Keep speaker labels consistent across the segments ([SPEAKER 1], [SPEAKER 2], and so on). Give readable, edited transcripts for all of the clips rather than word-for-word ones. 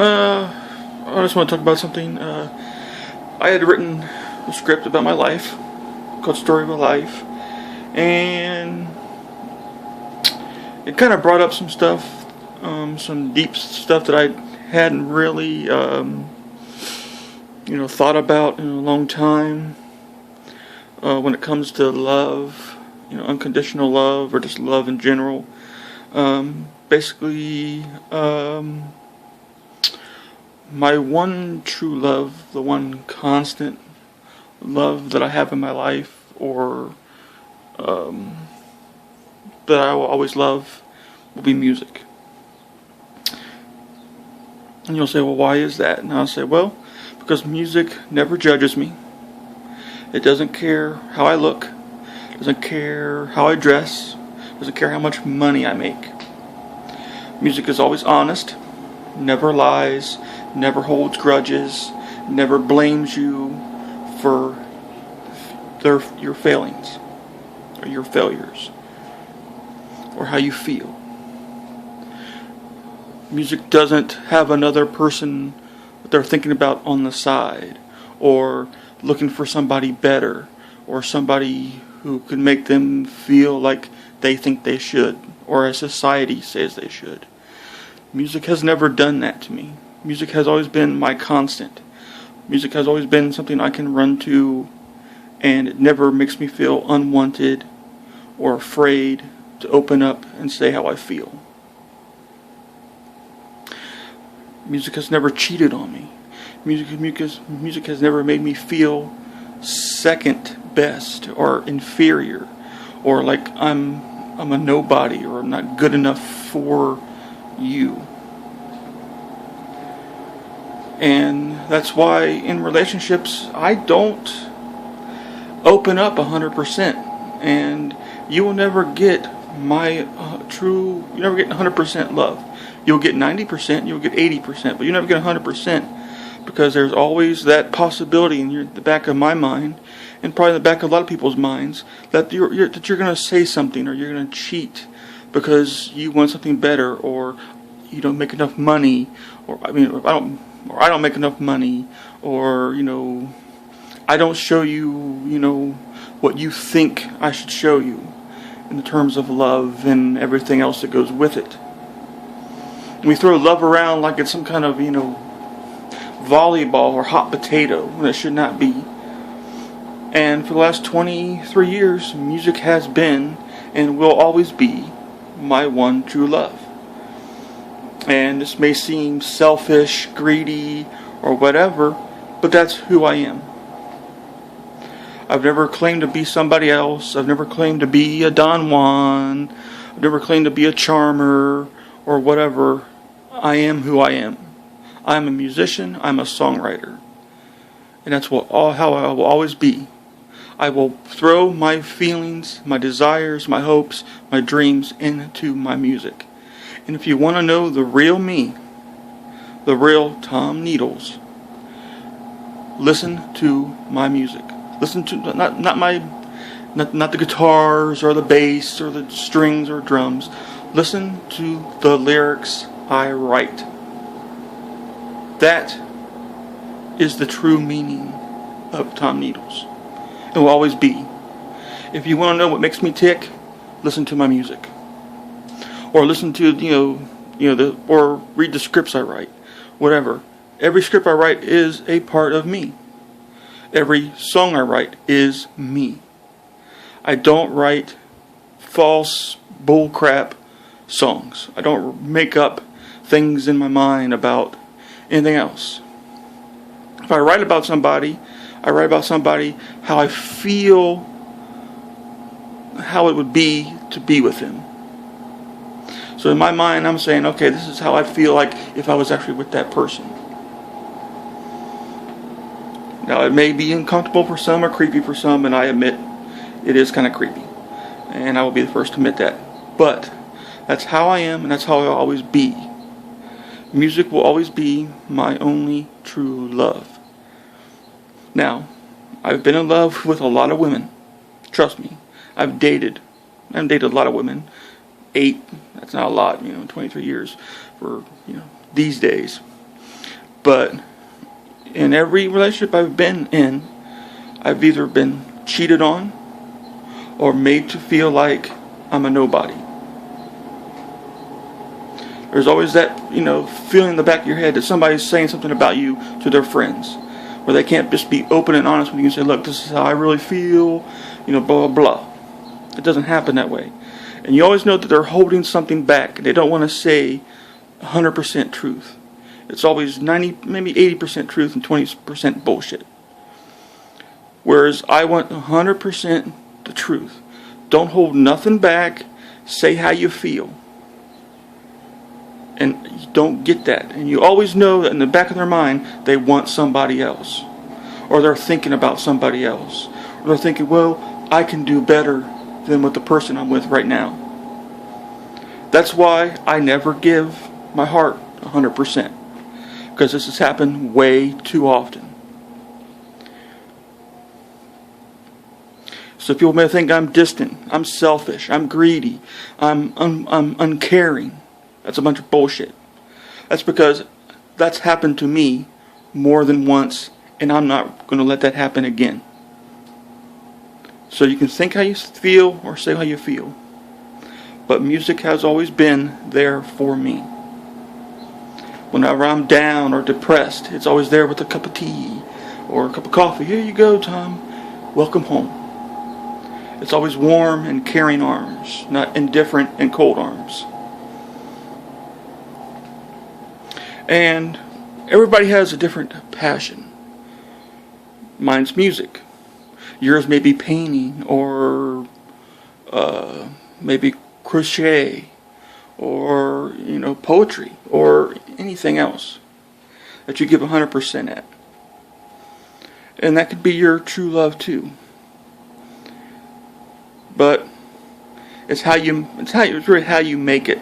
[SPEAKER 1] I just want to talk about something. I had written a script about my life called Story of a Life, and it kind of brought up some stuff, some deep stuff that I hadn't really, thought about in a long time. When it comes to love, unconditional love, or just love in general. Basically, my one true love, the one constant love that I have in my life, or that I will always love, will be music. And you'll say, well, why is that? And I'll say, well, because music never judges me. It doesn't care how I look. It doesn't care how I dress. It doesn't care how much money I make. Music is always honest, never lies, never holds grudges, never blames you for your failings, or your failures, or how you feel. Music doesn't have another person that they're thinking about on the side, or looking for somebody better, or somebody who could make them feel like they think they should, or as society says they should. Music has never done that to me. Music has always been my constant. Music has always been something I can run to, and it never makes me feel unwanted or afraid to open up and say how I feel. Music has never cheated on me. Music has never made me feel second best or inferior, or like I'm a nobody, or I'm not good enough for you. And that's why in relationships I don't open up 100%, and you will never get my you never get 100% love. You'll get 90%, you'll get 80%, but you never get 100%, because there's always that possibility in the back of my mind, and probably in the back of a lot of people's minds, that you're going to say something, or you're going to cheat because you want something better, or you don't make enough money, or I don't make enough money, or I don't show you what you think I should show you in the terms of love and everything else that goes with it. We throw love around like it's some kind of, volleyball or hot potato, when it should not be. And for the last 23 years, music has been and will always be my one true love. And this may seem selfish, greedy, or whatever, but that's who I am. I've never claimed to be somebody else. I've never claimed to be a Don Juan. I've never claimed to be a charmer or whatever. I am who I am. I'm a musician. I'm a songwriter. And that's how I will always be. I will throw my feelings, my desires, my hopes, my dreams into my music. And if you want to know the real me, the real Tom Needles, listen to my music. Listen to not the guitars or the bass or the strings or drums. Listen to the lyrics I write. That is the true meaning of Tom Needles. It will always be. If you want to know what makes me tick, listen to my music, or listen to or read the scripts I write. Whatever. Every script I write is a part of me. Every song I write is me. I don't write false bullcrap songs. I don't make up things in my mind about anything else. If I write about somebody, I write about somebody how I feel, how it would be to be with him. So in my mind, I'm saying, okay, this is how I feel like if I was actually with that person. Now, it may be uncomfortable for some or creepy for some, and I admit it is kind of creepy. And I will be the first to admit that. But that's how I am, and that's how I'll always be. Music will always be my only true love. Now, I've been in love with a lot of women. Trust me. I've dated a lot of women. 8, that's not a lot, 23 years for, these days. But in every relationship I've been in, I've either been cheated on or made to feel like I'm a nobody. There's always that, feeling in the back of your head that somebody's saying something about you to their friends, where they can't just be open and honest when you can say, look, this is how I really feel, blah, blah, blah. It doesn't happen that way. And you always know that they're holding something back. They don't want to say 100% truth. It's always 90, maybe 80% truth and 20% bullshit. Whereas I want 100% the truth. Don't hold nothing back. Say how you feel. And you don't get that. And you always know that in the back of their mind, they want somebody else. Or they're thinking about somebody else. Or they're thinking, well, I can do better than with the person I'm with right now. That's why I never give my heart 100%. Because this has happened way too often. So people may think I'm distant, I'm selfish, I'm greedy, I'm uncaring. That's a bunch of bullshit. That's because that's happened to me more than once, and I'm not going to let that happen again. So you can think how you feel or say how you feel. But music has always been there for me. Whenever I'm down or depressed, it's always there with a cup of tea or a cup of coffee. Here you go, Tom. Welcome home. It's always warm and caring arms, not indifferent and cold arms. And everybody has a different passion. Mine's music. Yours may be painting or maybe crochet or poetry or anything else that you give 100% at. And that could be your true love too. But it's really how you make it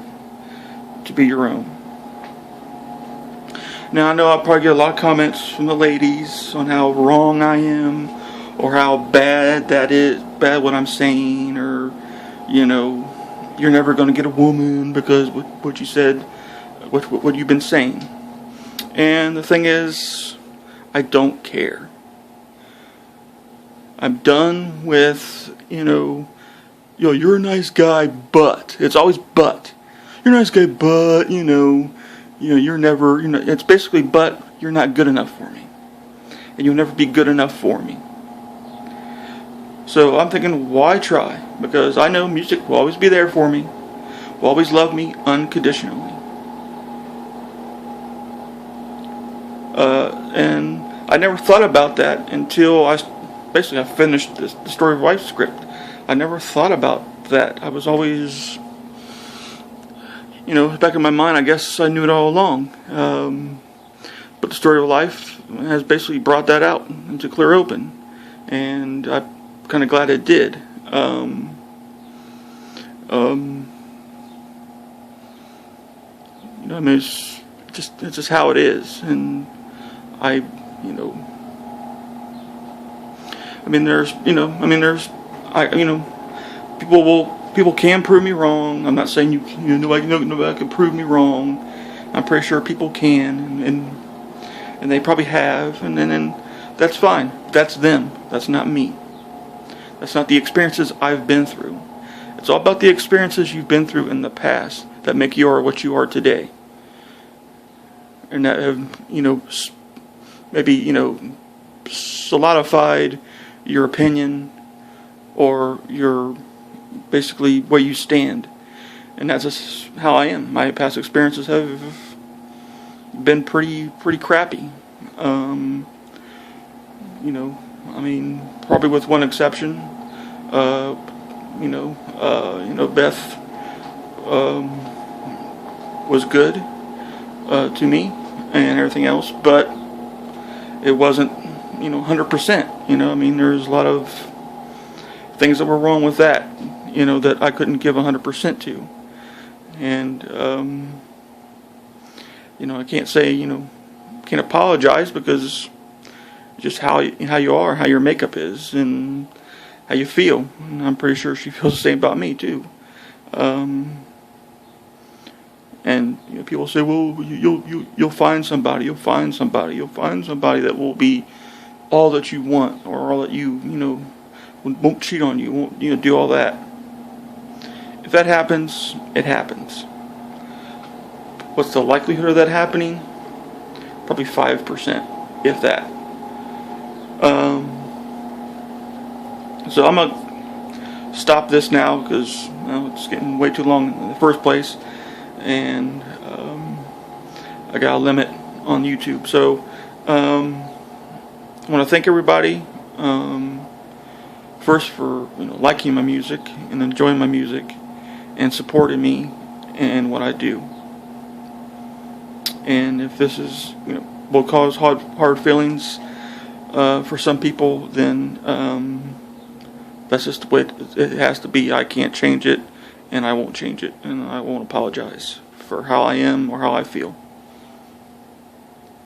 [SPEAKER 1] to be your own. Now I know I'll probably get a lot of comments from the ladies on how wrong I am, or how bad what I'm saying, or you're never going to get a woman because what you said, what you've been saying. And the thing is, I don't care. I'm done with you're a nice guy, but it's always but. You're a nice guy, but you're never, it's basically, but you're not good enough for me. And you'll never be good enough for me. So I'm thinking, why try? Because I know music will always be there for me. Will always love me unconditionally. And I never thought about that until I finished the Story of Life script. I never thought about that. I was always, back in my mind, I guess I knew it all along. But the Story of Life has basically brought that out into clear open. And I'm kind of glad it did. It's just how it is. And people can prove me wrong. I'm not saying nobody can prove me wrong. I'm pretty sure people can, and they probably have, and then that's fine. That's them. That's not me. That's not the experiences I've been through. It's all about the experiences you've been through in the past that make you what you are today, and that have maybe solidified your opinion or your basically where you stand. And that's just how I am. My past experiences have been pretty crappy. Probably with one exception. Beth was good to me and everything else, but it wasn't 100%. There's a lot of things that were wrong with that, that I couldn't give 100% to. And I can't say, can't apologize, because just how you are, how your makeup is, and how you feel. And I'm pretty sure she feels the same about me too. And And people say, well, you'll find somebody, you'll find somebody that will be all that you want, or all that won't cheat on you, won't do all that. If that happens, it happens. What's the likelihood of that happening? Probably 5%, if that. So I'm gonna stop this now because it's getting way too long in the first place, and I got a limit on YouTube. So I want to thank everybody first for liking my music and enjoying my music and supporting me and what I do. And if this is will cause hard feelings for some people, then that's just the way it has to be. I can't change it, and I won't change it, and I won't apologize for how I am or how I feel.